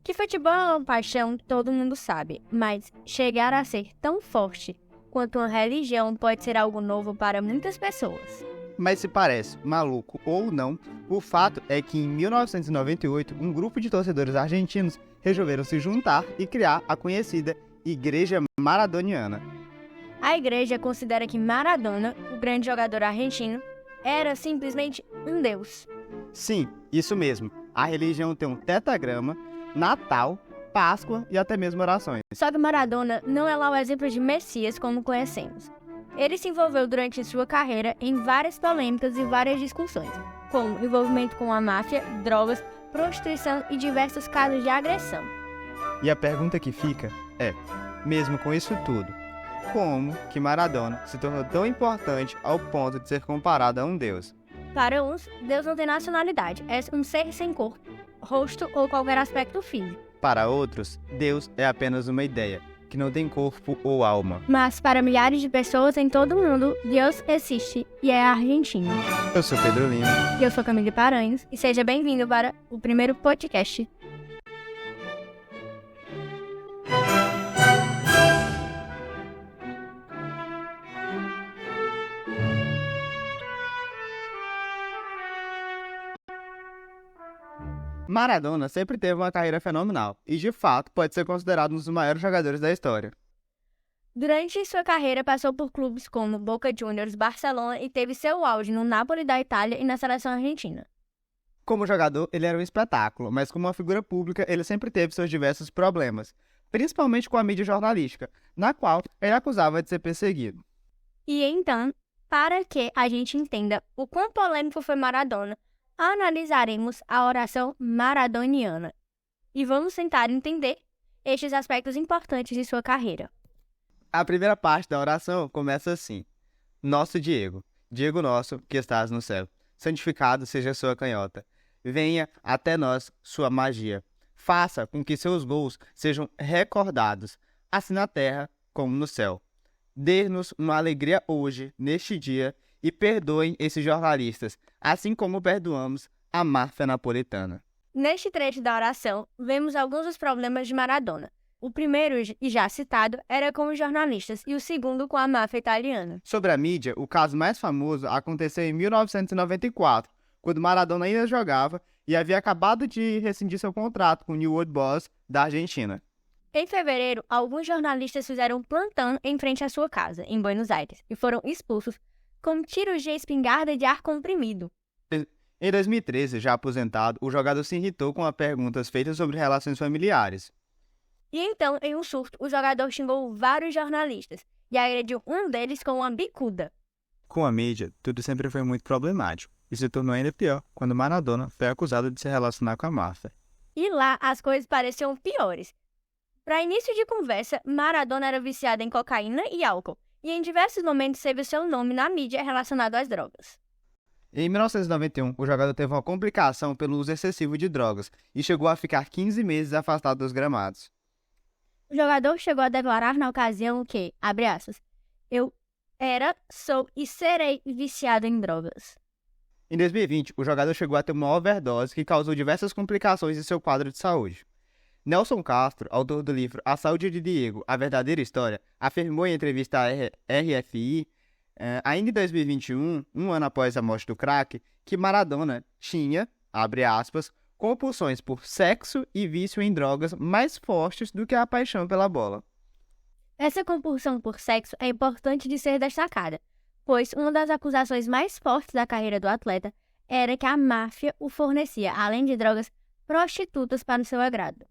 Que futebol é uma paixão, todo mundo sabe, mas chegar a ser tão forte quanto uma religião pode ser algo novo para muitas pessoas. Mas se parece maluco ou não, o fato é que em 1998, um grupo de torcedores argentinos resolveram se juntar e criar a conhecida Igreja Maradoniana. A igreja considera que Maradona, o grande jogador argentino, era simplesmente um deus. Sim, isso mesmo. A religião tem um tetragrama, Natal, Páscoa e até mesmo orações. Só que Maradona não é lá o exemplo de Messias como conhecemos. Ele se envolveu durante sua carreira em várias polêmicas e várias discussões, como envolvimento com a máfia, drogas, prostituição e diversos casos de agressão. E a pergunta que fica é, mesmo com isso tudo, como que Maradona se tornou tão importante ao ponto de ser comparado a um deus? Para uns, Deus não tem nacionalidade, é um ser sem cor, rosto ou qualquer aspecto físico. Para outros, Deus é apenas uma ideia, que não tem corpo ou alma. Mas para milhares de pessoas em todo o mundo, Deus existe e é argentino. Eu sou Pedro Lima. E eu sou Camille Paranhos, e seja bem-vindo para o primeiro podcast. Maradona sempre teve uma carreira fenomenal e, de fato, pode ser considerado um dos maiores jogadores da história. Durante sua carreira, passou por clubes como Boca Juniors, Barcelona e teve seu auge no Napoli da Itália e na seleção argentina. Como jogador, ele era um espetáculo, mas como uma figura pública, ele sempre teve seus diversos problemas, principalmente com a mídia jornalística, na qual ele acusava de ser perseguido. E então, para que a gente entenda o quão polêmico foi Maradona, analisaremos a oração maradoniana e vamos tentar entender estes aspectos importantes de sua carreira. A primeira parte da oração começa assim: Nosso Diego, Diego nosso que estás no céu, santificado seja a sua canhota. Venha até nós sua magia. Faça com que seus gols sejam recordados, assim na terra como no céu. Dê-nos uma alegria hoje, neste dia, e perdoem esses jornalistas, assim como perdoamos a máfia napolitana. Neste trecho da oração, vemos alguns dos problemas de Maradona. O primeiro, e já citado, era com os jornalistas e o segundo com a máfia italiana. Sobre a mídia, o caso mais famoso aconteceu em 1994, quando Maradona ainda jogava e havia acabado de rescindir seu contrato com o New Old Boys da Argentina. Em fevereiro, alguns jornalistas fizeram plantão em frente à sua casa, em Buenos Aires, e foram expulsos com tiros de espingarda de ar comprimido. Em 2013, já aposentado, o jogador se irritou com as perguntas feitas sobre relações familiares. E então, em um surto, o jogador xingou vários jornalistas e agrediu um deles com uma bicuda. Com a mídia, tudo sempre foi muito problemático, e se tornou ainda pior quando Maradona foi acusado de se relacionar com a máfia. E lá, as coisas pareciam piores. Para início de conversa, Maradona era viciado em cocaína e álcool, e em diversos momentos teve seu nome na mídia relacionado às drogas. Em 1991, o jogador teve uma complicação pelo uso excessivo de drogas e chegou a ficar 15 meses afastado dos gramados. O jogador chegou a declarar na ocasião que, abre aspas, eu era, sou e serei viciado em drogas. Em 2020, o jogador chegou a ter uma overdose que causou diversas complicações em seu quadro de saúde. Nelson Castro, autor do livro A Saúde de Diego, A Verdadeira História, afirmou em entrevista à RFI, ainda em 2021, um ano após a morte do craque, que Maradona tinha, abre aspas, compulsões por sexo e vício em drogas mais fortes do que a paixão pela bola. Essa compulsão por sexo é importante de ser destacada, pois uma das acusações mais fortes da carreira do atleta era que a máfia o fornecia, além de drogas, prostitutas para o seu agrado.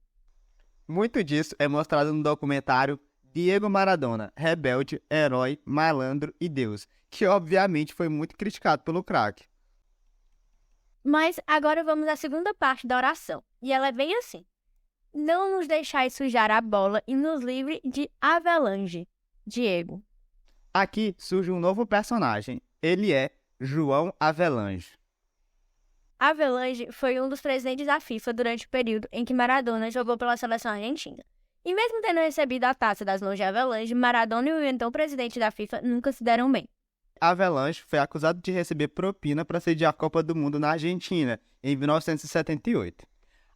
Muito disso é mostrado no documentário Diego Maradona, Rebelde, Herói, Malandro e Deus, que obviamente foi muito criticado pelo craque. Mas agora vamos à segunda parte da oração, e ela vem assim: não nos deixais sujar a bola e nos livre de Avelange, Diego. Aqui surge um novo personagem, ele é João Avelange. Avelange foi um dos presidentes da FIFA durante o período em que Maradona jogou pela seleção argentina. E mesmo tendo recebido a taça das mãos de Avelange, Maradona e o então presidente da FIFA nunca se deram bem. Avelange foi acusado de receber propina para sediar a Copa do Mundo na Argentina, em 1978.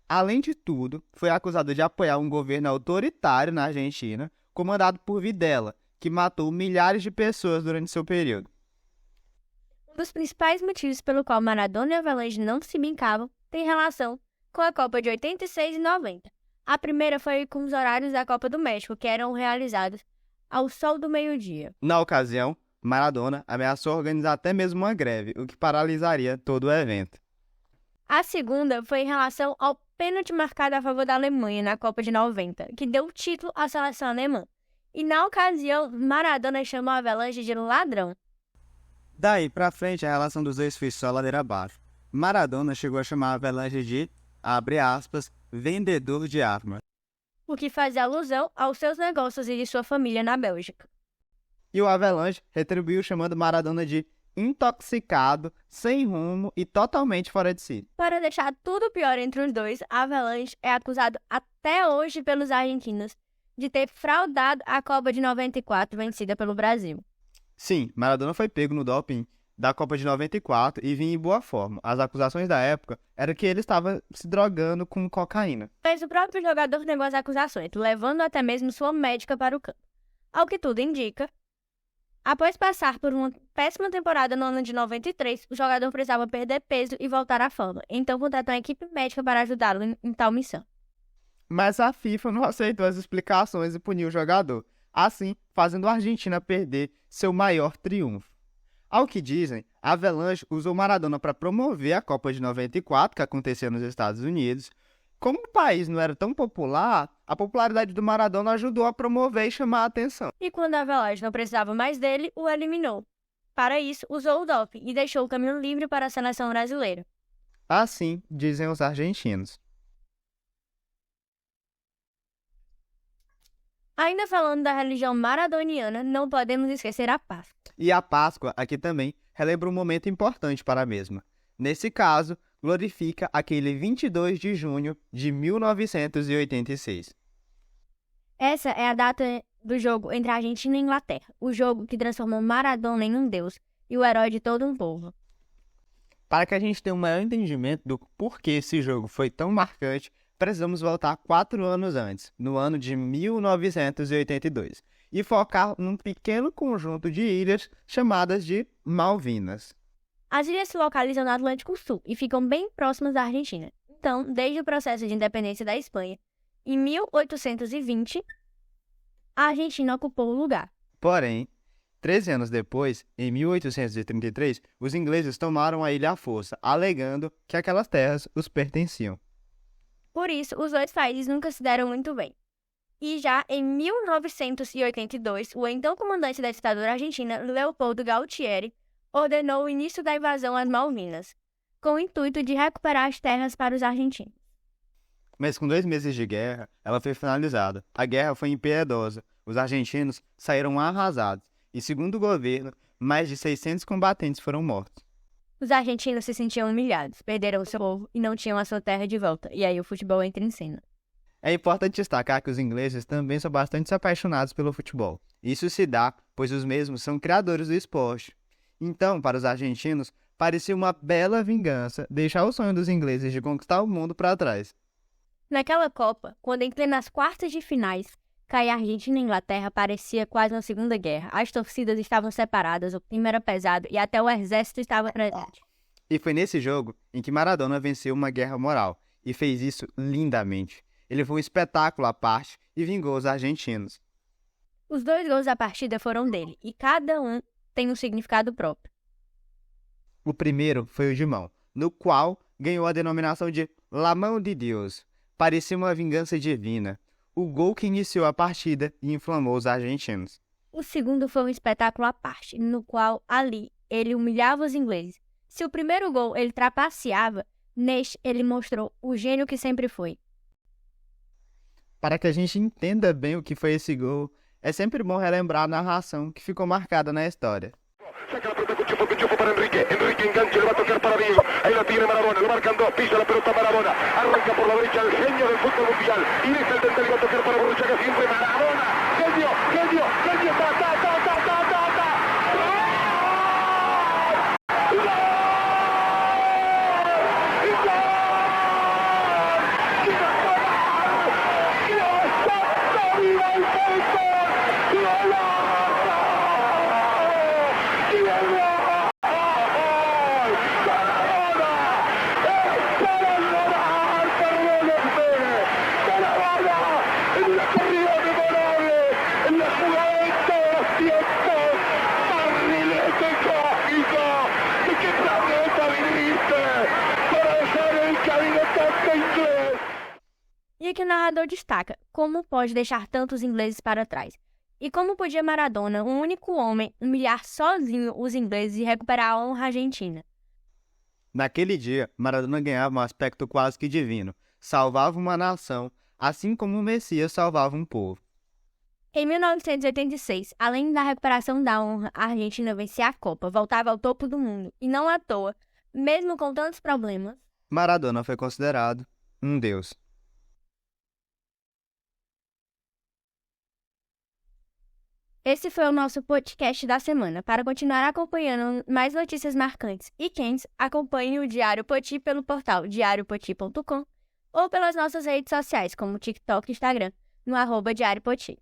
Além de tudo, foi acusado de apoiar um governo autoritário na Argentina, comandado por Videla, que matou milhares de pessoas durante seu período. Um dos principais motivos pelo qual Maradona e Avalanche não se brincavam tem relação com a Copa de 86 e 90. A primeira foi com os horários da Copa do México, que eram realizados ao sol do meio-dia. Na ocasião, Maradona ameaçou organizar até mesmo uma greve, o que paralisaria todo o evento. A segunda foi em relação ao pênalti marcado a favor da Alemanha na Copa de 90, que deu o título à seleção alemã. E na ocasião, Maradona chamou a Avalanche de ladrão. Daí pra frente, a relação dos dois foi só ladeira abaixo. Maradona chegou a chamar a Avalanche de, abre aspas, vendedor de armas. O que fazia alusão aos seus negócios e de sua família na Bélgica. E o Avalanche retribuiu chamando Maradona de intoxicado, sem rumo e totalmente fora de si. Para deixar tudo pior entre os dois, a Avalanche é acusado até hoje pelos argentinos de ter fraudado a Copa de 94 vencida pelo Brasil. Sim, Maradona foi pego no doping da Copa de 94 e vinha em boa forma. As acusações da época eram que ele estava se drogando com cocaína. Mas o próprio jogador negou as acusações, levando até mesmo sua médica para o campo. Ao que tudo indica, após passar por uma péssima temporada no ano de 93, o jogador precisava perder peso e voltar à forma, então contratou uma equipe médica para ajudá-lo em tal missão. Mas a FIFA não aceitou as explicações e puniu o jogador, assim fazendo a Argentina perder seu maior triunfo. Ao que dizem, a Avalanche usou Maradona para promover a Copa de 94, que acontecia nos Estados Unidos. Como o país não era tão popular, a popularidade do Maradona ajudou a promover e chamar a atenção. E quando a Avalanche não precisava mais dele, o eliminou. Para isso, usou o doping e deixou o caminho livre para a seleção brasileira. Assim dizem os argentinos. Ainda falando da religião maradoniana, não podemos esquecer a Páscoa. E a Páscoa, aqui também, relembra um momento importante para a mesma. Nesse caso, glorifica aquele 22 de junho de 1986. Essa é a data do jogo entre a Argentina e a Inglaterra, o jogo que transformou Maradona em um deus e o herói de todo um povo. Para que a gente tenha um maior entendimento do porquê esse jogo foi tão marcante, precisamos voltar 4 anos antes, no ano de 1982, e focar num pequeno conjunto de ilhas chamadas de Malvinas. As ilhas se localizam no Atlântico Sul e ficam bem próximas da Argentina. Então, desde o processo de independência da Espanha, em 1820, a Argentina ocupou o lugar. Porém, 13 anos depois, em 1833, os ingleses tomaram a ilha à força, alegando que aquelas terras os pertenciam. Por isso, os dois países nunca se deram muito bem. E já em 1982, o então comandante da ditadura argentina, Leopoldo Galtieri, ordenou o início da invasão às Malvinas, com o intuito de recuperar as terras para os argentinos. Mas com 2 meses de guerra, ela foi finalizada. A guerra foi impiedosa. Os argentinos saíram arrasados e, segundo o governo, mais de 600 combatentes foram mortos. Os argentinos se sentiam humilhados, perderam seu povo e não tinham a sua terra de volta, e aí o futebol entra em cena. É importante destacar que os ingleses também são bastante apaixonados pelo futebol. Isso se dá, pois os mesmos são criadores do esporte. Então, para os argentinos, parecia uma bela vingança deixar o sonho dos ingleses de conquistar o mundo para trás. Naquela Copa, quando em plenas quartas de finais, cair a Argentina e a Inglaterra parecia quase uma segunda guerra. As torcidas estavam separadas, o clima era pesado e até o exército estava presente. E foi nesse jogo em que Maradona venceu uma guerra moral, e fez isso lindamente. Ele foi um espetáculo à parte e vingou os argentinos. Os 2 gols da partida foram dele, e cada um tem um significado próprio. O primeiro foi o de mão, no qual ganhou a denominação de La Mão de Deus. Parecia uma vingança divina. O gol que iniciou a partida e inflamou os argentinos. O segundo foi um espetáculo à parte, no qual, ali, ele humilhava os ingleses. Se o primeiro gol ele trapaceava, neste ele mostrou o gênio que sempre foi. Para que a gente entenda bem o que foi esse gol, é sempre bom relembrar a narração que ficou marcada na história. Saca la pelota Cuchufo para Enrique. Enrique engancha, le va a tocar para Diego. Ahí la tiene Maradona, lo marcan 2, pisa la pelota Maradona. Arranca por la derecha el genio del fútbol mundial. Y deja el dental y va a tocar para Borruchaga siempre Maradona. Genio, genio, genio, ta, ta, ta, ta, ta, ta, ta. ¡Gol! ¡Gol! e que o narrador destaca como pode deixar tantos ingleses para trás. E como podia Maradona, um único homem, humilhar sozinho os ingleses e recuperar a honra argentina. Naquele dia, Maradona ganhava um aspecto quase que divino. Salvava uma nação, assim como o Messias salvava um povo. Em 1986, além da recuperação da honra, a Argentina vencia a Copa, voltava ao topo do mundo. E não à toa, mesmo com tantos problemas, Maradona foi considerado um deus. Esse foi o nosso podcast da semana. Para continuar acompanhando mais notícias marcantes e quentes, acompanhe o Diário Poti pelo portal diariopoti.com ou pelas nossas redes sociais, como TikTok e Instagram, no @diariopoti.